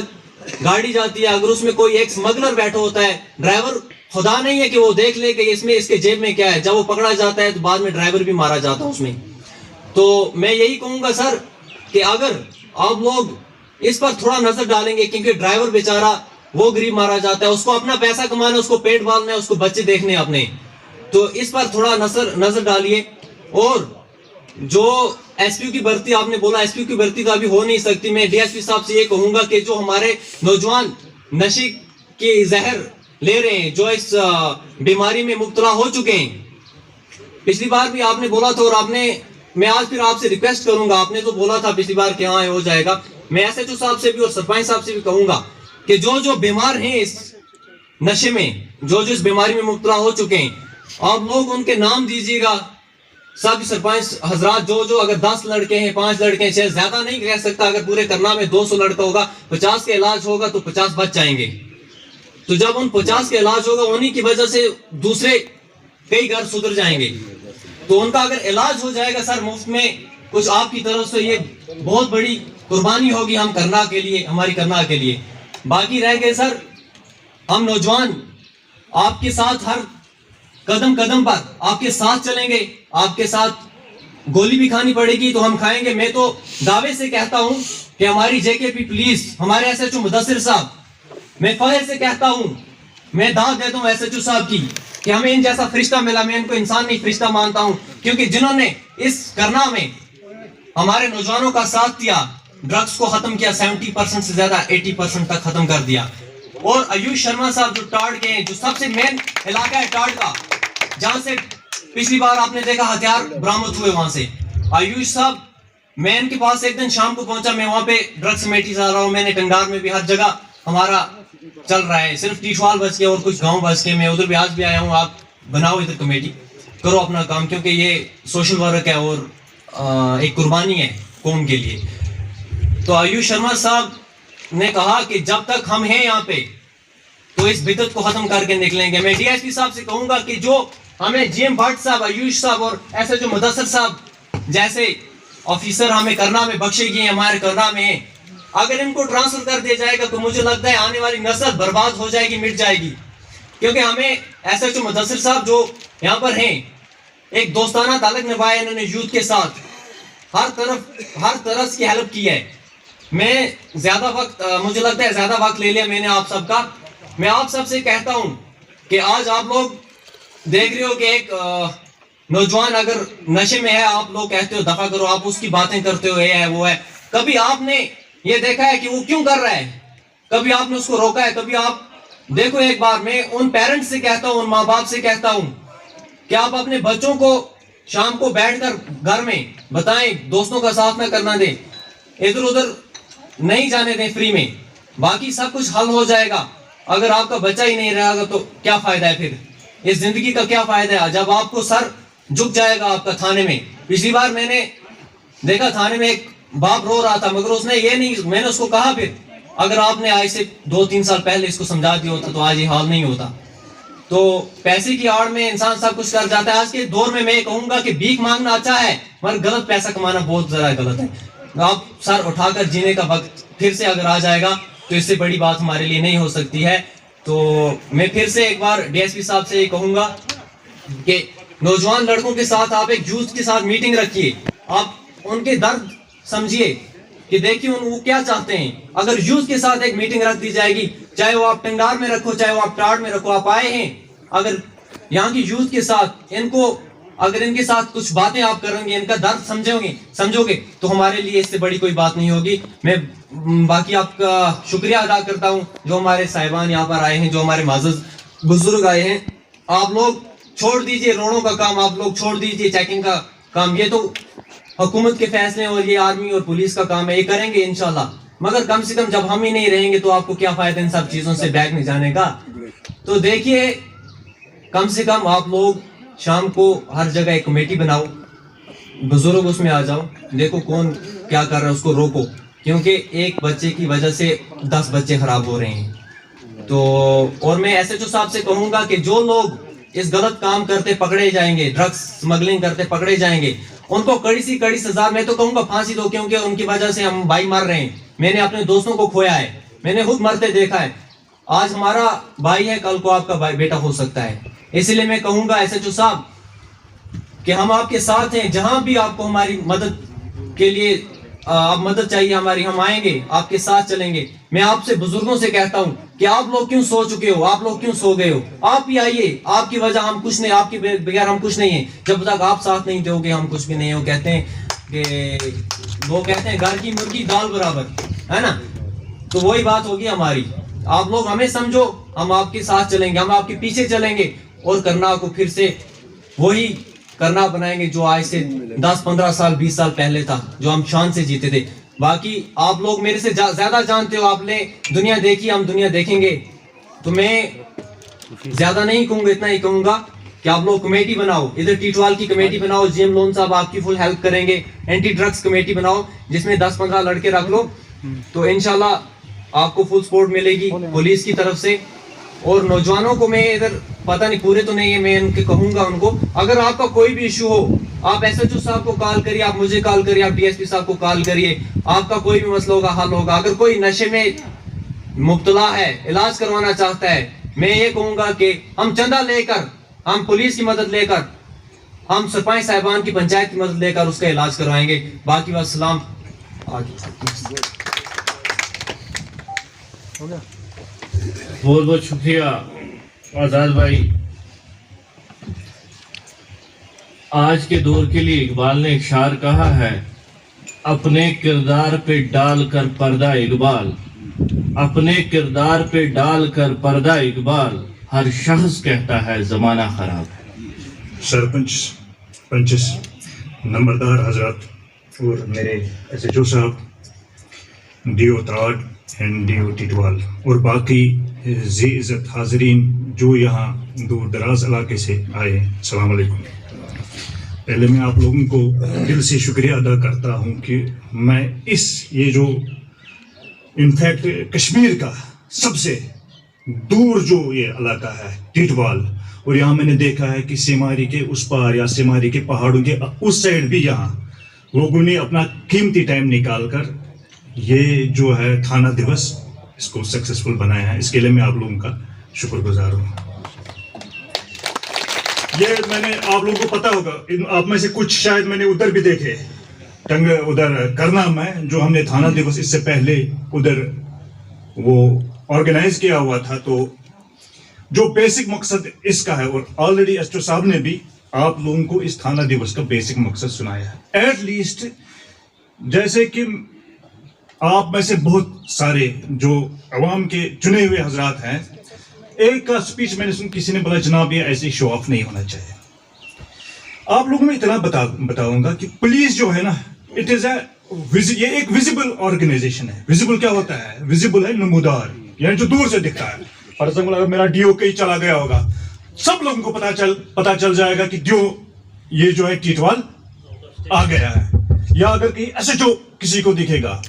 گاڑی جاتی ہے, اگر اس میں کوئی ایک اسمگلر بیٹھا ہوتا ہے, ڈرائیور خدا نہیں ہے کہ وہ دیکھ لے کہ اس کے جیب میں کیا ہے. جب وہ پکڑا جاتا ہے تو بعد میں ڈرائیور بھی مارا جاتا ہے اس میں. تو میں یہی کہوں گا سر کہ اگر آپ لوگ اس پر تھوڑا نظر ڈالیں گے, کیونکہ ڈرائیور بیچارہ وہ غریب مارا جاتا ہے, اس کو اپنا پیسہ کمانا ہے, اس کو پیٹ پالنا ہے, اس کو بچے دیکھنے اپنے, تو اس پر تھوڑا نظر ڈالیے. اور جو ایس پی او کی بھرتی آپ نے بولا, ایس پی او کی بھرتی تو ابھی ہو نہیں سکتی. میں ڈی ایس پی صاحب سے یہ کہوں گا کہ جو ہمارے نوجوان نشے کی زہر لے رہے ہیں, جو اس بیماری میں مبتلا ہو چکے ہیں, پچھلی بار بھی آپ نے بولا تھا, اور میں آج پھر آپ سے ریکویسٹ کروں گا, آپ نے تو بولا تھا پچھلی بار کہ ہاں ہو جائے گا. میں ایس ایچ او صاحب سے بھی اور سرپنچ صاحب سے بھی کہوں گا کہ جو بیمار ہیں اس نشے میں, جو اس بیماری میں مبتلا ہو چکے ہیں, آپ لوگ ان کے نام دیجیے گا. سب سرپنچ حضرات جو اگر 10 لڑکے ہیں, 5 لڑکے ہیں, شاید زیادہ نہیں کہہ سکتا, اگر پورے کرنا میں 200 لڑکا ہوگا, 50 کا علاج ہوگا تو 50 بچ جائیں گے. تو جب ان 50 کا علاج ہوگا, انہی کی وجہ سے دوسرے کئی گھر سدھر جائیں گے. تو ان کا اگر علاج ہو جائے گا سر مفت میں, کچھ آپ کی طرف سے یہ بہت بڑی قربانی ہوگی ہماری کرنا کے لیے. باقی رہ گئے سر, ہم نوجوان آپ کے ساتھ ہر قدم پر آپ کے ساتھ چلیں گے. آپ کے ساتھ گولی بھی کھانی پڑے گی تو ہم کھائیں گے. میں تو دعوے سے کہتا ہوں کہ ہماری جے کے پی پولیس, ہمارے ایس ایچ او مدثر صاحب, میں فخر سے کہتا ہوں, میں دعوت دیتا ہوں ایس ایچ او صاحب کی کہ ہمیں ان جیسا فرشتہ ملا. میں ان کو انسان نہیں فرشتہ مانتا ہوں, کیونکہ جنہوں نے اس کرنا میں ہمارے نوجوانوں کا ساتھ دیا, ڈرگس کو ختم کیا, 70% سے زیادہ 80% تک ختم کر دیا. اور آیوش شرما صاحب جو ٹاڑ کے ہیں, جو سب سے مین علاقہ ہے ٹاڑ کا, جہاں سے پچھلی بار آپ نے دیکھا ہتھیار برآمد ہوئے, وہاں سے آیوش صاحب, میں ان کے پاس ایک دن شام کو پہنچا. میں وہاں پہ ڈرگس کمیٹی سے آ رہا ہوں, میں نے ٹنگار میں بھی ہر جگہ ہمارا चल रहा है, सिर्फ टीशवाल बच के और कुछ गांव बच के। मैं उधर भी आज भी आया हूँ, आप बनाओ इधर कमेटी, करो अपना काम, क्योंकि ये सोशल वर्क है और एक कुर्बानी है कौम के लिए। तो आयुष शर्मा साहब ने कहा कि जब तक हम हैं यहाँ पे तो इस बिदत को खत्म करके निकलेंगे। मैं डीएसपी साहब से कहूंगा कि जो हमें जीएम भट्ट साहब, आयुष साहब और ऐसे जो मुदस्सर साहब जैसे ऑफिसर हमें करना में बख्शे गए, हमारे करना में, अगर इनको ट्रांसफर कर दिया जाएगा तो मुझे लगता है आने वाली नस्ल बर्बाद हो जाएगी, मिट जाएगी। क्योंकि हमें ऐसे जो मुदस्सर साहब जो यहाँ पर हैं, एक दोस्ताना ताल्लुक निभाया इन्होंने यूथ के साथ, हर तरह की हेल्प की है। मैं ज्यादा वक्त, मुझे लगता है ज्यादा वक्त ले लिया मैंने आप सबका। मैं आप सबसे कहता हूं कि आज आप लोग देख रहे हो कि एक नौजवान अगर नशे में है, आप लोग कहते हो दफा करो, आप उसकी बातें करते हो, ये है वो है। कभी आपने ये देखा है कि वो क्यों कर रहा है? कभी आपने उसको रोका है? कभी आप देखो, एक बार मैं उन पेरेंट्स से कहता हूं, उन माँ बाप से कहता हूं कि आप अपने बच्चों को शाम को बैठकर घर में बताएं, दोस्तों का साथ ना करना दें, इधर उधर नहीं जाने दें फ्री में, बाकी सब कुछ हल हो जाएगा। अगर आपका बच्चा ही नहीं रहेगा तो क्या फायदा है? फिर इस जिंदगी का क्या फायदा है जब आपको सर झुक जाएगा आपका थाने में। पिछली बार मैंने देखा थाने में एक बाप रो रहा था, मगर उसने ये नहीं, मैंने उसको कहा फिर अगर आपने आज से 2-3 साल पहले इसको समझा दिया होता तो आज ये हाल नहीं होता। तो पैसे की आड़ में इंसान सब कुछ कर जाता है। आज के दौर में मैं कहूंगा कि भीख मांगना अच्छा है, मगर गलत पैसा कमाना बहुत ज्यादा गलत है। आप सर उठाकर जीने का वक्त फिर से अगर आ जाएगा तो इससे बड़ी बात हमारे लिए नहीं हो सकती है। तो मैं फिर से एक बार डीएसपी साहब से ये कहूंगा कि नौजवान लड़कों के साथ आप एक यूथ के साथ मीटिंग रखिए, आप उनके दर्द समझिए कि देखिए वो क्या चाहते हैं। अगर यूथ के साथ एक मीटिंग रख दी जाएगी, चाहे वो आप टंगडार में रखो, चाहे वो आप टाड़ में रखो, आप आए हैं, अगर यहाँ की यूथ के साथ इनको, अगर इनके साथ कुछ बातें आप करेंगे, इनका दर्द समझोगे तो हमारे लिए इससे बड़ी कोई बात नहीं होगी। मैं बाकी आपका शुक्रिया अदा करता हूँ जो हमारे साहिबान यहाँ पर आए हैं, जो हमारे माज़ूज़ बुजुर्ग आए हैं। आप लोग छोड़ दीजिए रोड़ों का काम, आप लोग छोड़ दीजिए चेकिंग का काम, ये तो हुकूमत के फैसले और ये आर्मी और पुलिस का काम है, ये करेंगे इंशाल्लाह। मगर कम से कम जब हम ही नहीं रहेंगे तो आपको क्या फायदा इन सब चीज़ों से बैग नहीं जाने का। तो देखिए, कम से कम आप लोग शाम को हर जगह एक कमेटी बनाओ, बुजुर्ग उसमें आ जाओ, देखो कौन क्या कर रहा है उसको रोको, क्योंकि एक बच्चे की वजह से 10 बच्चे खराब हो रहे हैं। तो और मैं एसएचओ साहब से कहूंगा कि जो लोग इस गलत काम करते पकड़े जाएंगे, ड्रग्स स्मगलिंग करते पकड़े जाएंगे, उनको कड़ी सी कड़ी सजा, मैं तो कहूंगा फांसी दो, क्योंकि उनकी वजह से हम भाई मर रहे हैं। मैंने अपने दोस्तों को खोया है, मैंने खुद मरते देखा है। आज हमारा भाई है, कल को आपका भाई बेटा हो सकता है। इसलिए मैं कहूंगा एसएचओ साहब कि हम आपके साथ हैं, जहां भी आपको हमारी मदद के लिए आप मदद चाहिए हमारी, हम आएंगे, आपके साथ चलेंगे। मैं आपसे बुजुर्गों से कहता हूं कि आप लोग क्यों सो चुके हो, आप लोग क्यों सो गए हो, आप भी आइए, आपकी वजह हम कुछ नहीं, आपके बगैर हम कुछ नहीं है। जब तक आप साथ नहीं दोगे हम कुछ भी नहीं हो। कहते हैं कि लोग कहते हैं घर की मुर्गी दाल बराबर, है ना, तो वही बात होगी हमारी। आप लोग हमें समझो, हम आपके साथ चलेंगे, हम आपके पीछे चलेंगे और करना को फिर से वही करना बनाएंगे जो आज से 10-15 साल 20 साल पहले था, जो हम शान से जीते थे। बाकी आप लोग मेरे से ज्यादा जानते हो, आपने दुनिया देखी, हम दुनिया देखेंगे। तो मैं ज्यादा नहीं कहूंगा, इतना ही कहूंगा कि आप लोग कमेटी बनाओ, इधर टीटवाल की कमेटी बनाओ, जीएम लोन साहब आपकी फुल हेल्प करेंगे। एंटी ड्रग्स कमेटी बनाओ जिसमें 10-15 लड़के रख लो, तो इंशाल्लाह आपको फुल सपोर्ट मिलेगी पुलिस की तरफ से। और नौजवानों को मैं इधर पता नहीं पूरे तो नहीं है, मैं उनके कहूंगा उनको, अगर आपका कोई भी इशू हो आप एसएचओ साहब को कॉल करिए, आप मुझे कॉल करिए, आप डीएसपी साहब को कॉल करिए, आपका कोई भी मसला होगा हल होगा। अगर कोई नशे में मुब्तला है, इलाज करवाना चाहता है, मैं ये कहूंगा कि हम चंदा लेकर, हम पुलिस की मदद लेकर, हम सरपंच साहिबान की पंचायत की मदद लेकर उसका इलाज करवाएंगे। बाकी वस्सलाम। बहुत बहुत शुक्रिया आज़ाद भाई। आज के दौर के लिए इकबाल ने एक शार कहा है, अपने किरदार पे डाल कर पर्दा इकबाल, अपने किरदार पे डाल कर पर्दा इकबाल, हर शख्स कहता है जमाना खराब है। सरपंच, पंचस, नंबरदार हजरत और मेरे एसएचओ साहब, डीओ त्राड एंड डीओ टिटवाल और बाकी ज़ी इज़्ज़त हाज़रीन जो यहाँ दूर दराज इलाके से आए, अस्सलाम वालेकुम। पहले मैं आप लोगों को दिल से शुक्रिया अदा करता हूँ कि मैं ये जो इनफैक्ट कश्मीर का सबसे दूर जो ये इलाका है टिटवाल, और यहाँ मैंने देखा है कि सेमारी के उस पार या सेमारी के पहाड़ों के उस साइड भी यहाँ लोगों ने अपना कीमती टाइम निकाल कर ये जो है थाना दिवस इसको सक्सेसफुल बनाया है। इसके लिए मैं आप लोगों का शुक्रगुजार हूँ। ये मैंने आप लोगों को पता होगा, आप में से कुछ शायद मैंने उधर भी देखे टंग उधर करना में जो हमने थाना दिवस इससे पहले उधर वो ऑर्गेनाइज किया हुआ था। तो जो बेसिक मकसद इसका है, और ऑलरेडी एसटो साहब ने भी आप लोगों को इस थाना दिवस का बेसिक मकसद सुनाया है। एट लीस्ट जैसे कि आप में से बहुत सारे जो अवाम के चुने हुए हजरात हैं, एक का स्पीच मैंने सुन, किसी ने बोला जनाब ये ऐसे शो ऑफ नहीं होना चाहिए। आप लोगों में इतना बताऊंगा कि पुलिस जो है ना, इट इज ये एक विजिबल ऑर्गेनाइजेशन है। विजिबल क्या होता है? विजिबल है नमूदार, यानी जो दूर से दिखता है। फॉर एग्जाम्पल अगर मेरा डीओ कहीं चला गया होगा, सब लोगों को पता चल जाएगा कि डीओ ये जो है टिटवाल आ गया है। या अगर कहीं एसएचओ किसी को दिखेगा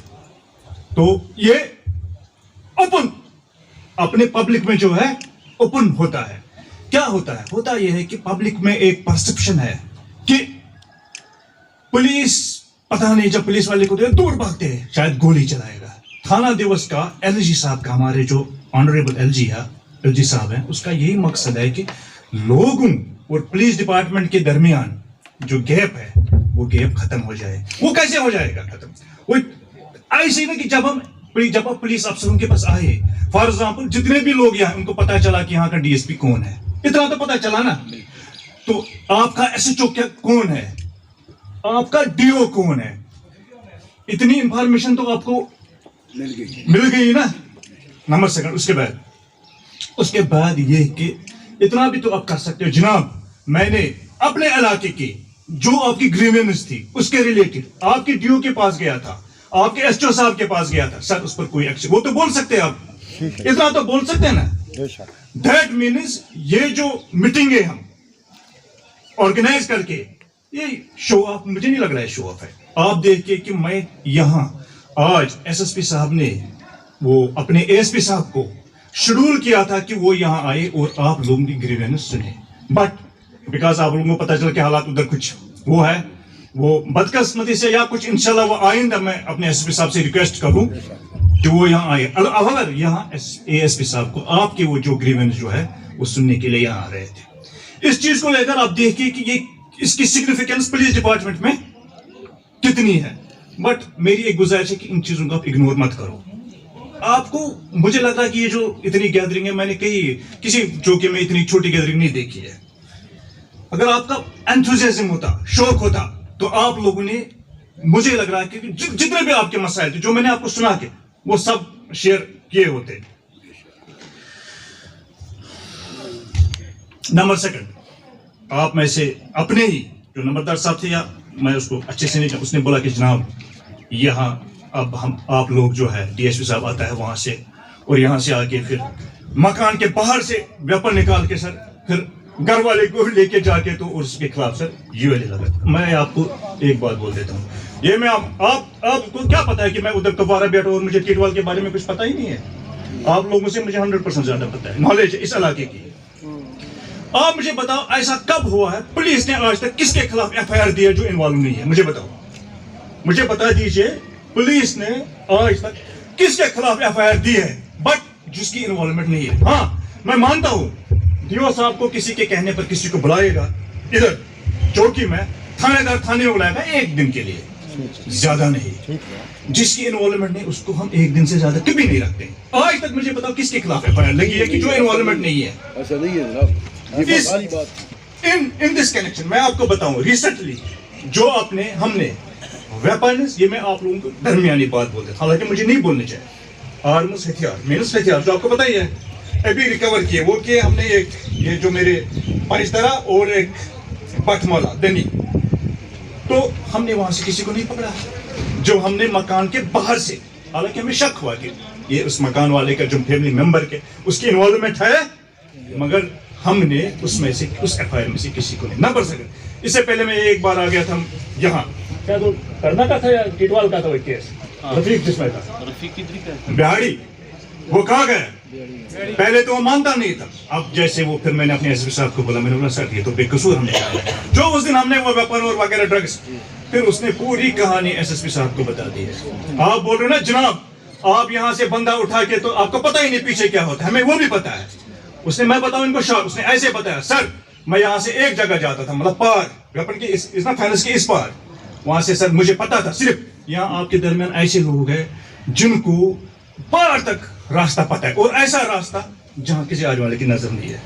तो ये ओपन अपने पब्लिक में जो है ओपन होता है। क्या होता है? होता यह है कि पब्लिक में एक परसेप्शन है कि पुलिस, पता नहीं, जब पुलिस वाले को दूर भागते हैं शायद गोली चलाएगा। थाना दिवस का एलजी साहब का, हमारे जो ऑनरेबल एलजी साहब हैं, उसका यही मकसद है कि लोगों और पुलिस डिपार्टमेंट के दरमियान जो गैप है वो गैप खत्म हो जाए। वो कैसे हो जाएगा खत्म? वो ऐसे ना कि जब आप पुलिस अफसरों के पास आए, फॉर एग्जाम्पल जितने भी लोग यहाँ, उनको पता चला कि यहाँ का डीएसपी कौन है, इतना तो पता चला ना। तो आपका एसएचओ क्या कौन है, आपका डीओ कौन है, इतनी इंफॉर्मेशन तो आपको मिल गई ना। नंबर सेकंड, उसके बाद ये कि इतना भी तो आप कर सकते हो, जनाब मैंने अपने इलाके की जो आपकी ग्रीवेंस थी उसके रिलेटेड आपके डीओ के पास गया था, आपके एसओ साहब के पास गया था, सर उस पर कोई एक्शन, वो तो बोल सकते हैं आप, इतना तो बोल सकते हैं ना। दैट मीन्स ये जो मीटिंग है हम ऑर्गेनाइज करके, ये शो ऑफ मुझे नहीं लग रहा है शो ऑफ है। आप देखिए कि मैं यहाँ आज एसएसपी साहब ने वो अपने एएसपी साहब को शेड्यूल किया था कि वो यहाँ आए और आप लोगों की ग्रीवेंस सुने, बट बिकॉज आप लोगों को पता चला कि हालात उधर कुछ वो है, वो बदकिस्मती से या कुछ, इंशाल्लाह वो आइंदा मैं अपने एसपी साहब से रिक्वेस्ट करूं कि वो यहाँ आए। अगर यहाँ एएसपी साहब को आपके वो जो ग्रीवेंस जो है वो सुनने के लिए यहाँ आ रहे थे। इस चीज को लेकर आप देखिए कि ये इसकी सिग्निफिकेंस पुलिस डिपार्टमेंट में कितनी है। बट मेरी एक गुजारिश है कि इन चीजों को आप इग्नोर मत करो। आपको, मुझे लग रहा है कि ये जो इतनी गैदरिंग है, मैंने किसी चौकी में इतनी छोटी गैदरिंग नहीं देखी है। अगर आपका एंथुसियाज्म होता, शौक होता, तो आप लोगों ने, मुझे लग रहा है कि जितने भी आपके मसाइल थे जो मैंने आपको सुना के, वो सब शेयर किए होते। नंबर सेकंड, आप में से अपने ही जो नंबरदार साहब थे, या मैं उसको अच्छे से नहीं, उसने बोला कि जनाब यहाँ अब आप लोग जो है डीएसपी साहब आता है वहां से, और यहाँ से आके फिर मकान के बाहर से वेपन निकाल के सर फिर घर वाले को लेके जाके तो उसके खिलाफ सर यूएलए लगा। मैं आपको एक बात बोल देता हूँ, ये मैं आपको क्या पता है कि मैं उधर दोबारा बैठा और मुझे टिटवाल के बारे में कुछ पता ही नहीं है। आप लोगों से मुझे 100% ज्यादा पता है, नॉलेज इस इलाके की। आप मुझे बताओ ऐसा कब हुआ है पुलिस ने आज तक किसके खिलाफ एफआईआर दी है जो इन्वॉल्व नहीं है? मुझे बताओ, मुझे बता दीजिए पुलिस ने आज तक किसके खिलाफ एफआईआर दी है बट जिसकी इन्वॉल्वमेंट नहीं है। हाँ मैं मानता हूं डीओ साहब को किसी के कहने पर किसी को बुलाएगा इधर चौकी में, थानेदार थाने में बुलाएगा एक दिन के लिए, ज्यादा नहीं। जिसकी इन्वॉल्वमेंट नहीं उसको हम एक दिन से ज्यादा कभी नहीं रखते। आज तक मुझे बताओ किसके खिलाफ एफआईआर लगी है कि जो इन्वॉल्वमेंट नहीं है। ऐसा नहीं है जनाब, इन दिस कनेक्शन मैं आपको बताऊं, रिसेंटली जो हमने वेपन्स, ये मैं आप लोगों को दरमियानी बात बोलते, हालांकि मुझे नहीं बोलनी चाहिए, आर्म्स हथियार, मीन्स हथियार जो आपको पता ही है अभी रिकवर किए, वो किए हमने एक ये जो मेरे पंचतरा और एक पटमाला दनी, तो हमने वहां से किसी को नहीं पकड़ा। जो हमने मकान के बाहर से, हालांकि हमें शक हुआ कि ये उस मकान वाले का जो फैमिली मेंबर के उसकी इन्वॉल्वमेंट है, मगर हमने उसमें से उस एफआईआर में से किसी को नहीं नंबर सके। इससे पहले मैं एक बार आ गया था यहाँ, क्या तो करना का था या टिटवाल का था वो केस, रफीक जिसमें था बिहाड़ी, वो कहाँ गया? पहले तो वो मानता नहीं था, अब जैसे वो फिर मैंने अपने एसपी साहब को बोला, मैंने बोला सर ये तो बेकसूर हमने कहा जो उस दिन हमने वो वेपन और वगैरह ड्रग्स, फिर उसने पूरी कहानी एसएसपी साहब को बता दी है। आप बोल रहे हो ना जनाब आप यहाँ से बंदा उठा के तो आपको पता ही नहीं पीछे क्या होता है, हमें वो भी पता है। उसने मैं बताऊं इनको शॉर्ट, उसने ऐसे बताया सर मैं यहाँ से एक जगह जाता था, मतलब पार वेपन की इस ना फाइनेंस की इस पार, वहां से सर मुझे पता था सिर्फ यहाँ आपके दरमियान ऐसे लोग हैं जिनको पार तक रास्ता पता है, और ऐसा रास्ता जहाँ किसी आज वाले की नजर नहीं है,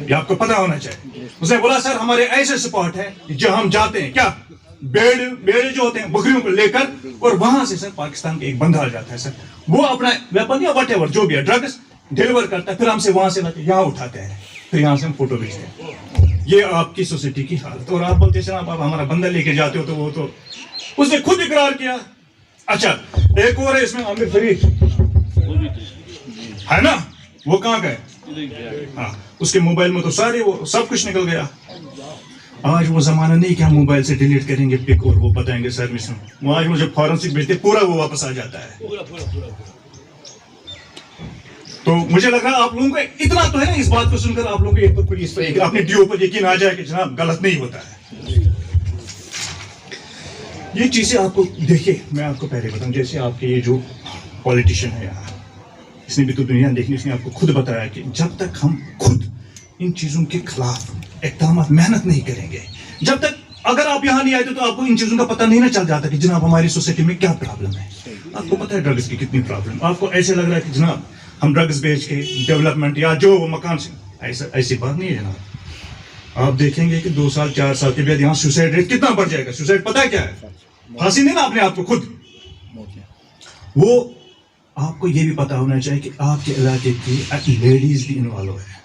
ये आपको पता होना चाहिए। उसने बोला सर हमारे ऐसे स्पॉट है जहाँ हम जाते हैं, क्या बेड़े जो होते हैं बकरियों को लेकर, और वहां से सर पाकिस्तान के एक बंदा आ जाता है सर, वो अपना वेपन या वटेवर जो भी है ड्रग्स डिलीवर करता है, फिर हमसे वहां से लाते यहाँ उठाते हैं, फिर यहाँ से हम फोटो भेजते हैं। ये आपकी सोसाइटी की हालत। और आप बोलते हैं आप हमारा बंदा लेके जाते हो, तो वो तो उसने खुद इकरार किया। अच्छा एक और है इसमें आमिर फरीद है ना, वो कहाँ गए? हाँ उसके मोबाइल में तो सारे वो सब कुछ निकल गया। आज वो जमाना नहीं कि हम मोबाइल से डिलीट करेंगे पिक और वो बताएंगे सर मिशन, वो आज मुझे फॉरेंसिक भेजते पूरा वो वापस आ जाता है। तो मुझे लग रहा है आप लोगों को इतना तो है ना, इस बात को सुनकर आप लोगों को पुलिस पर अपने डीओ पर यकीन आ जाए कि जनाब गलत नहीं होता है। ये चीजें आपको देखिए, मैं आपको पहले बताऊं, जैसे आपके ये जो पॉलिटिशियन है यहाँ, इसने भी तो दुनिया देखनी, इसने आपको खुद बताया कि जब तक हम खुद इन चीजों के खिलाफ इक़दाम मेहनत नहीं करेंगे, जब तक अगर आप यहाँ नहीं आए तो आपको इन चीजों का पता नहीं ना चल जाता कि जनाब हमारी सोसाइटी में क्या प्रॉब्लम है। आपको पता है ड्रग्स की कितनी प्रॉब्लम, आपको ऐसे लग रहा है कि जनाब हम ड्रग्स बेच के डेवलपमेंट या जो मकान से, ऐसी बात नहीं है जनाब। आप देखेंगे कि 2 साल 4 साल के बाद यहाँ सुसाइड रेट कितना बढ़ जाएगा। सुसाइड पता है क्या है? फांसी नहीं ना अपने आप को खुद। वो आपको ये भी पता होना चाहिए कि आपके इलाके की लेडीज भी इन्वॉल्व है।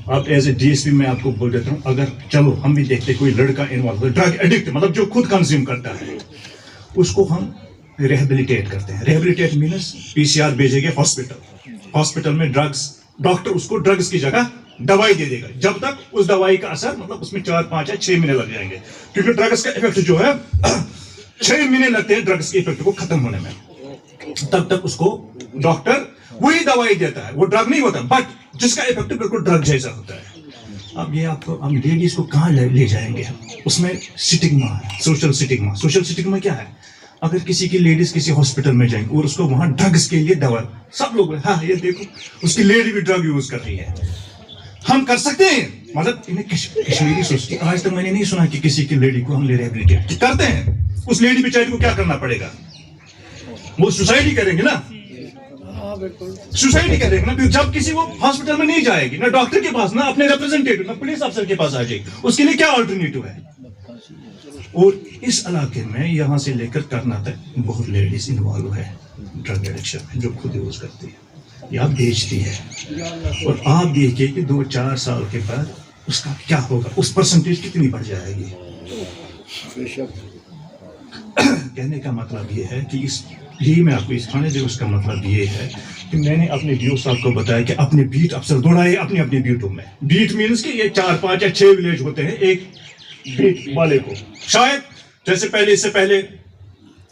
अब एज ए डीएसपी मैं आपको बोल देता हूँ, अगर चलो हम भी देखते कोई लड़का इन्वॉल्व ड्रग एडिक्ट, मतलब जो खुद कंज्यूम करता है, उसको हम रिहेबिलिटेट करते हैं। रिहेबिलिटेट मीन्स पीसीआर भेजेंगे हॉस्पिटल में ड्रग्स, डॉक्टर उसको ड्रग्स की जगह दवाई दे देगा, जब तक उस दवाई का असर, मतलब उसमें 4, 5 या 6 महीने लग जाएंगे, क्योंकि ड्रग्स का इफेक्ट जो है 6 महीने लगते हैं ड्रग्स के इफेक्ट को खत्म होने में। तब तक उसको डॉक्टर वही दवाई देता है, वो ड्रग नहीं होता, बट जिसका इफेक्ट बिल्कुल ड्रग जैसा होता है। अब ये आपको, हम लेडीज को कहाँ ले जाएंगे हम? उसमें स्टिग्मा है, सोशल स्टिग्मा। सोशल स्टिग्मा क्या है? अगर किसी की लेडीज किसी हॉस्पिटल में जाएंगे और उसको वहां ड्रग्स के लिए दवा, सब लोग हाँ ये देखो उसकी लेडी भी ड्रग यूज कर रही है, हम कर सकते हैं। मतलब इन्हें कश्मीरी सोचती, आज तक मैंने नहीं सुना कि किसी की लेडी को हम रिहेबिलिटेट करते हैं। उस लेडी बेचारी को क्या करना पड़ेगा? वो सुसाइड ही करेंगे ना, सुसाइड ही करेंगे ना। फिर जब किसी वो हॉस्पिटल में नहीं जाएगी, ना डॉक्टर के पास, ना अपने रिप्रेजेंटेटिव, ना पुलिस अफसर के पास आ जाएगी, उसके लिए क्या अल्टरनेटिव है? और इस इलाके में यहाँ से लेकर करना तक बहुत लेडीज इन्वॉल्व है ड्रग एडिक्शन में, जो खुद यूज करती है या बेचती है। और आप देखिए कि 2-4 साल के बाद उसका क्या होगा, उस परसेंटेज कितनी बढ़ जाएगी। कहने का मतलब ये है कि यही मैं आपको इस थाने दे, उसका मतलब ये है कि मैंने अपने डीओ साहब को बताया कि अपने बीट अफसर दौड़ाए अपनी अपनी बीटों में। बीट मीन्स कि ये 4, 5 या 6 विलेज होते हैं एक बीट वाले को। शायद जैसे पहले, इससे पहले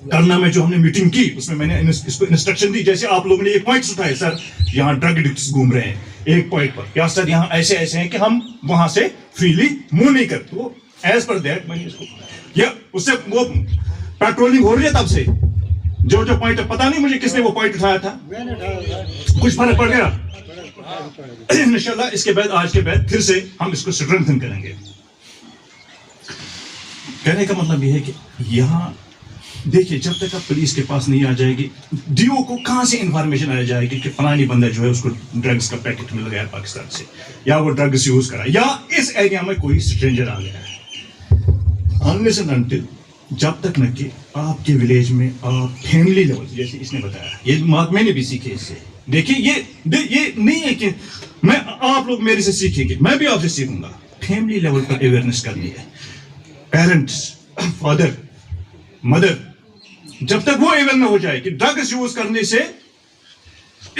करना में जो हमने मीटिंग की, उसमें मैंने इसको इंस्ट्रक्शन दी, जैसे आप लोगों ने एक पॉइंट उठाए, सर यहाँ ड्रग एडिक्ट्स घूम रहे हैं एक पॉइंट पर, या सर यहाँ ऐसे ऐसे हैं कि हम वहां से फ्रीली मूव नहीं करते। तो एज पर दैट मैंने इसको, या उससे वो पेट्रोलिंग हो रही है तब से, जो जो पॉइंट, पता नहीं मुझे किसने वो पॉइंट उठाया था, कुछ फर्क पड़ गया। इंशाल्लाह इसके बाद, आज के बाद फिर से हम इसको स्ट्रेंथन करेंगे। कहने का मतलब यह है कि यहाँ देखिए, जब तक आप पुलिस के पास नहीं आ जाएगी, डीओ को कहाँ से इंफॉर्मेशन आ जाएगी कि फलानी बंदा जो है उसको ड्रग्स का पैकेट मिल गया पाकिस्तान से, या वो ड्रग्स यूज करा, या इस एरिया में कोई स्ट्रेंजर आ गया है। अनलेस एंड अनटिल, जब तक न कि आपके विलेज में आप फैमिली लेवल, जैसे इसने बताया, ये बात मैंने भी सीखी इससे। देखिए ये नहीं है कि मैं, आप लोग मेरे से सीखेंगे, मैं भी आपसे सीखूंगा। फैमिली लेवल पर अवेयरनेस करनी है। पेरेंट्स, फादर, मदर, जब तक वो अवेयर न हो जाए कि ड्रग्स यूज करने से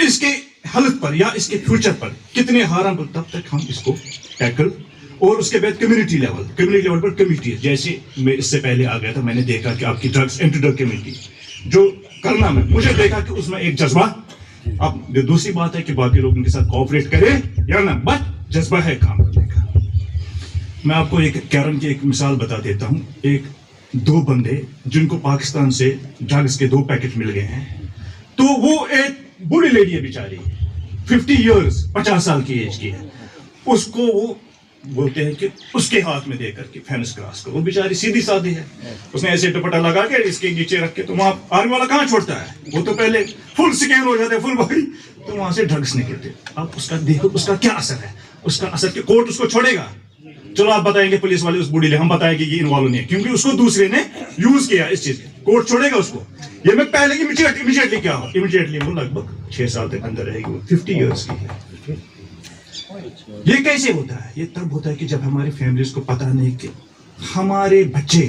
इसके हेल्थ पर या इसके फ्यूचर पर कितने हार्मफुल, तब तक हम इसको टैकल। और उसके बाद कम्युनिटी लेवल पर कमिटी, जैसे मैं इससे पहले आ गया था, मैंने देखा कि आपकी ड्रग्स एंटी ड्रग कमेटी जो करना में, मुझे देखा कि उसमें एक जज्बा। अब दूसरी बात है कि बाकी लोग उनके साथ कोऑपरेट करें या ना, बट जज्बा है काम करने का। मैं आपको एक कैरन की एक मिसाल बता देता हूँ। एक दो बंदे जिनको पाकिस्तान से ड्रग्स के 2 पैकेट मिल गए हैं, तो वो एक बूढ़ी लेडी है बेचारी, 50 इयर्स, 50 साल की एज की है, उसको वो बोलते हैं कि उसके हाथ में दे करके फेंस क्रॉस करो। वो बेचारी सीधी सादी है, उसने ऐसे दुपट्टा लगा के इसके नीचे रख के, तो वहाँ आर्मी वाला कहाँ छोड़ता है, वो तो पहले फुल स्कैन हो जाते हैं, फुल बॉडी, तो वहाँ से ड्रग्स निकलते। अब उसका देखो उसका क्या असर है, उसका असर कि कोर्ट उसको छोड़ेगा। चलो आप बताएंगे पुलिस वाले उस बूढ़ी, हम बताएंगे कि इन्वॉल्व नहीं है क्योंकि उसको दूसरे ने यूज किया इस चीज, कोर्ट छोड़ेगा उसको। ये मैं पहले इमीडिएटली क्या हो, इमीडिएटली वो लगभग 6 साल तक अंदर रहेगी, वो 50 इयर्स की है। ये कैसे होता है? ये तब होता है कि जब हमारी फैमिलीज को पता नहीं कि हमारे बच्चे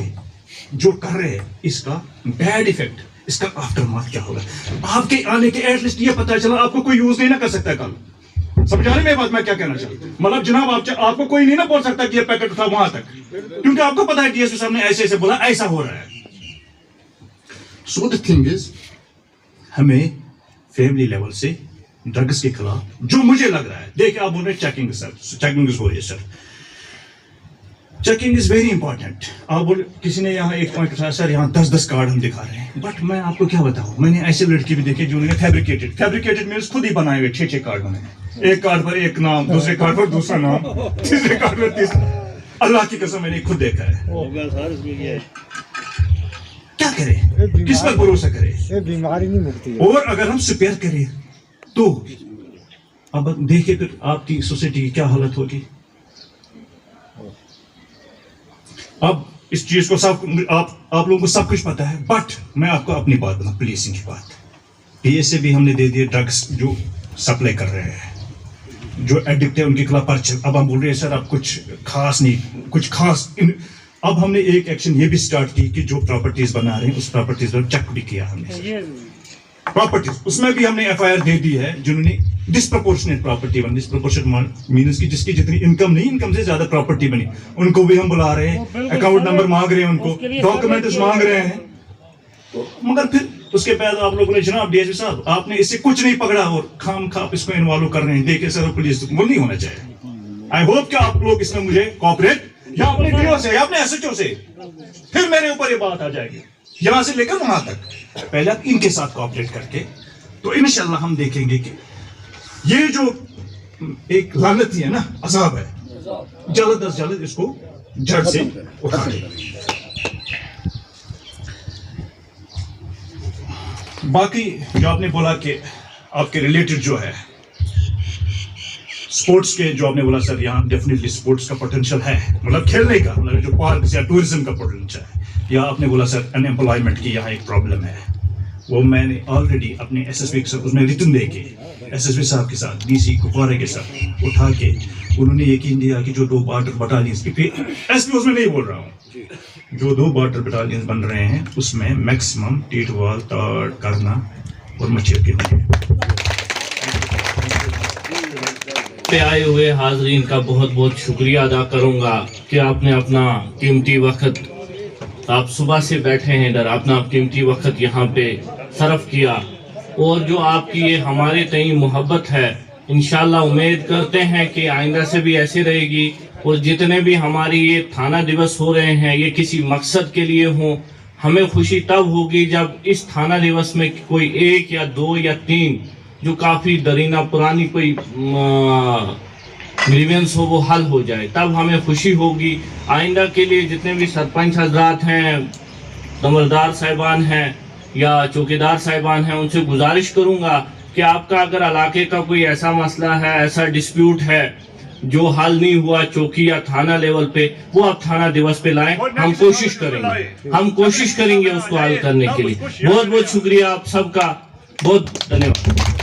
जो कर रहे हैं इसका बैड इफेक्ट, इसका आफ्टरमाथ क्या होगा। आपके आने के एटलीस्ट ये पता चला, आपको कोई यूज नहीं ना कर सकता कल। समझाने में बात मैं क्या कहना चाहता हूँ, मतलब जनाब आपको कोई नहीं ना बोल सकता कि ये पैकेट था वहां तक, क्योंकि आपको पता है डीएसपी साहब ने ऐसे ऐसे बोला, ऐसा हो रहा है। सो द थिंग इज, हमें फैमिली लेवल से ड्रग्स के खिलाफ, जो मुझे लग रहा है, देखिए आप बोल रहे हैं चेकिंग सर, चेकिंग हो रही है sir, checking is very important. आप बोल, किसी ने यहाँ एक पॉइंट उठाया सर, यहाँ 10-10 कार्ड हम दिखा रहे हैं, बट मैं आपको क्या बताऊं, मैंने ऐसे लड़की भी देखे जिन्होंने फैब्रिकेटेड मीन्स खुद ही बनाए हुए 6 कार्ड बनाए, एक कार्ड पर एक नाम, दूसरे कार्ड पर दूसरा नाम, तीसरे कार्ड पर तीसरा। अल्लाह की कसम मैंने खुद देखा है। क्या करें, किस पर भरोसा करें, बीमारी नहीं मुक्ति। और अगर हम स्पेयर करें तो अब देखिए फिर आपकी सोसाइटी की क्या हालत होगी। अब इस चीज को सब आप लोगों को सब कुछ पता है, बट मैं आपको अपनी बात बता, पुलिसिंग की बात। पीएसए भी हमने दे दिए, ड्रग्स जो सप्लाई कर रहे हैं, जो एडिक्ट है उनके खिलाफ पर्चे। अब हम बोल रहे हैं सर अब कुछ खास नहीं, कुछ खास अब हमने एक एक्शन ये भी स्टार्ट की कि जो प्रॉपर्टीज बना रहे हैं उस प्रॉपर्टीज पर चेक भी किया हमने, प्रॉपर्टीज उसमें भी हमने एफआईआर दे दी है जिन्होंने डिस्प्रपोर्शनेट प्रॉपर्टी बनी। डिस्प्रपोर्शनेट मीन्स की जिसकी जितनी इनकम नहीं, इनकम से ज्यादा प्रॉपर्टी बनी, उनको भी हम बुला रहे हैं, अकाउंट नंबर मांग रहे हैं, उनको डॉक्यूमेंट्स मांग रहे हैं। तो मगर फिर उसके बाद आप लोगों ने, जनाब डीएसपी साहब आपने इससे कुछ नहीं पकड़ा और खाम खाप इसको इन्वॉल्व कर रहे हैं, देखिए सर पुलिस वो नहीं होना चाहिए। आई होप कि आप लोग इसमें मुझे कॉपरेट, या अपने डीओ से या अपने एसएचओ से, फिर मेरे ऊपर ये बात आ जाएगी, यहां से लेकर वहां तक, पहले आप इनके साथ कोऑपरेट करके, तो इंशाल्लाह हम देखेंगे कि ये जो एक लानती है ना, अज़ाब है, जल्द अज जल्द इसको जड़ से उठा लें। बाकी जो आपने बोला कि आपके रिलेटेड जो है स्पोर्ट्स के, जो आपने बोला सर यहाँ डेफिनेटली स्पोर्ट्स का पोटेंशियल है, मतलब खेलने का, मतलब जो पार्क या टूरिज्म का पोटेंशियल है, या आपने बोला सर अनएम्प्लॉयमेंट की यहाँ एक प्रॉब्लम है, वो मैंने ऑलरेडी अपने एसएसपी के साथ उसमें रिटर्न दे के एसएसपी साहब के साथ, डीसी कुपवारा के साथ उठा के उन्होंने यकीन दिया कि जो 2 बॉर्डर बटालियंस की, एसपी उसमें नहीं बोल रहा हूँ, जो 2 बॉर्डर बटालियंस बन रहे हैं उसमें मैक्सिमम टीटवाल, ताड़, करना और मछेर के होंगे। पे आए हुए हाजरीन का बहुत बहुत शुक्रिया अदा करूंगा कि आपने अपना कीमती वक्त, आप सुबह से बैठे हैं इधर, अपना कीमती वक्त यहाँ पे सर्व किया, और जो आपकी ये हमारे तई मोहब्बत है, इंशाल्लाह उम्मीद करते हैं कि आइंदा से भी ऐसे रहेगी, और जितने भी हमारी ये थाना दिवस हो रहे हैं ये किसी मकसद के लिए हों। हमें खुशी तब होगी जब इस थाना दिवस में कोई 1 या 2 या 3 जो काफ़ी दरीना पुरानी कोई ग्रीवेंस हो वो हल हो जाए, तब हमें खुशी होगी। आइंदा के लिए जितने भी सरपंच हजरात हैं, दमलदार साहिबान हैं या चौकीदार साहिबान हैं, उनसे गुजारिश करूंगा कि आपका अगर इलाके का कोई ऐसा मसला है, ऐसा डिस्प्यूट है जो हल नहीं हुआ चौकी या थाना लेवल पे, वो आप थाना दिवस पे लाएं, हम कोशिश करेंगे उसको हल करने के लिए। बहुत बहुत शुक्रिया आप सबका, बहुत धन्यवाद।